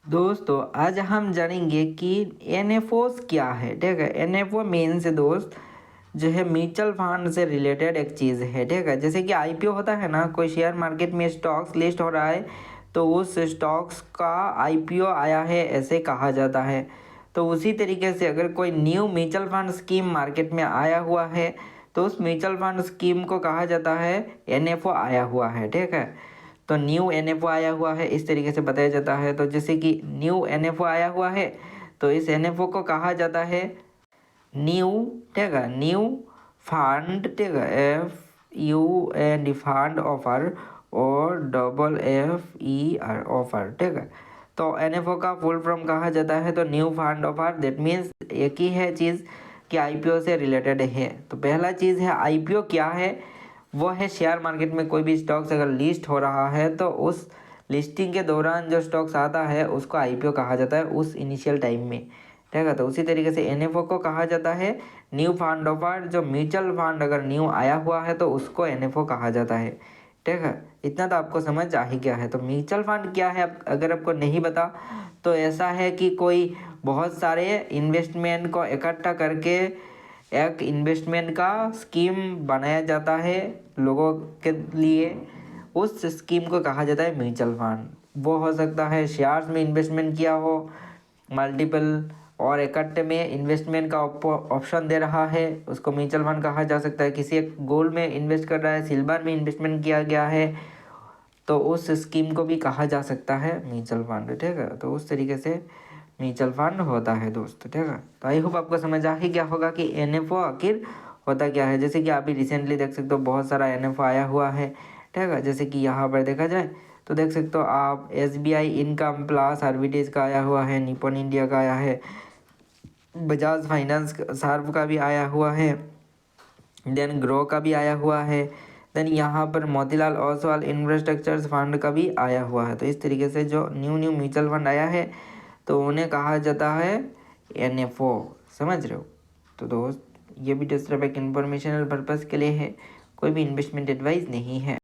दोस्तों आज हम जानेंगे कि एनएफओस क्या है। ठीक है, एनएफओ मीन्स दोस्त जो है म्यूचुअल फंड से रिलेटेड एक चीज़ है। ठीक है, जैसे कि आईपीओ होता है ना, कोई शेयर मार्केट में स्टॉक्स लिस्ट हो रहा है तो उस स्टॉक्स का आईपीओ आया है ऐसे कहा जाता है। तो उसी तरीके से अगर कोई new mutual fund scheme market में आया हुआ है तो उस म्यूचुअल फंड स्कीम को कहा जाता है एनएफओ आया हुआ है। ठीक है, तो न्यू एनएफओ आया हुआ है इस तरीके से बताया जाता है। तो जैसे कि न्यू एनएफओ आया हुआ है तो इस एनएफओ को कहा जाता है न्यू, ठीक है, न्यू फंड, ठीक है, FUND फंड ऑफर और FFER ऑफर। ठीक है, तो एनएफओ का फुल फॉर्म कहा जाता है तो new fund offer. That means एक ही है चीज़ कि आईपीओ से रिलेटेड है। तो पहला चीज़ है आईपीओ क्या है, वो है शेयर मार्केट में कोई भी स्टॉक्स अगर लिस्ट हो रहा है तो उस लिस्टिंग के दौरान जो स्टॉक्स आता है उसको आईपीओ कहा जाता है उस इनिशियल टाइम में। ठीक है, तो उसी तरीके से एनएफओ को कहा जाता है न्यू फंड ऑफर। जो म्यूचुअल फंड अगर न्यू आया हुआ है तो उसको एनएफओ कहा जाता है। ठीक है, इतना तो आपको समझ आ ही गया है। तो म्यूचुअल फंड क्या है अगर आपको नहीं पता तो ऐसा है कि कोई बहुत सारे इन्वेस्टमेंट को इकट्ठा करके एक इन्वेस्टमेंट का स्कीम बनाया जाता है लोगों के लिए। उस स्कीम को कहा जाता है म्यूचुअल फंड। वो हो सकता है शेयर्स में इन्वेस्टमेंट किया हो, मल्टीपल और इकट्ठे में इन्वेस्टमेंट का ऑप्शन दे रहा है उसको म्यूचुअल फंड कहा जा सकता है। किसी एक गोल्ड में इन्वेस्ट कर रहा है, सिल्वर में इन्वेस्टमेंट किया गया है तो उस स्कीम को भी कहा जा सकता है म्यूचुअल फंड। ठीक है, तो उस तरीके से म्यूचुअल फंड होता है दोस्त। ठीक है, तो आई होप आपको समझ आ ही गया होगा कि एनएफओ आखिर होता क्या है। जैसे कि अभी रिसेंटली देख सकते हो बहुत सारा एनएफओ आया हुआ है। ठीक है, जैसे कि यहाँ पर देखा जाए तो देख सकते हो आप SBI इनकम प्लस आर्बिट्रेज का आया हुआ है, निपॉन इंडिया का आया है, बजाज फाइनेंस सार्व का भी आया हुआ है, देन ग्रो का भी आया हुआ है, देन यहाँ पर मोतीलाल ओसवाल इंफ्रास्ट्रक्चर फंड का भी आया हुआ है। तो इस तरीके से जो न्यू न्यू म्यूचुअल फंड आया है तो उन्हें कहा जाता है एनएफओ। समझ रहे हो? तो दोस्त ये भी सिर्फ एक इन्फॉर्मेशनल पर्पज़ के लिए है, कोई भी इन्वेस्टमेंट एडवाइस नहीं है।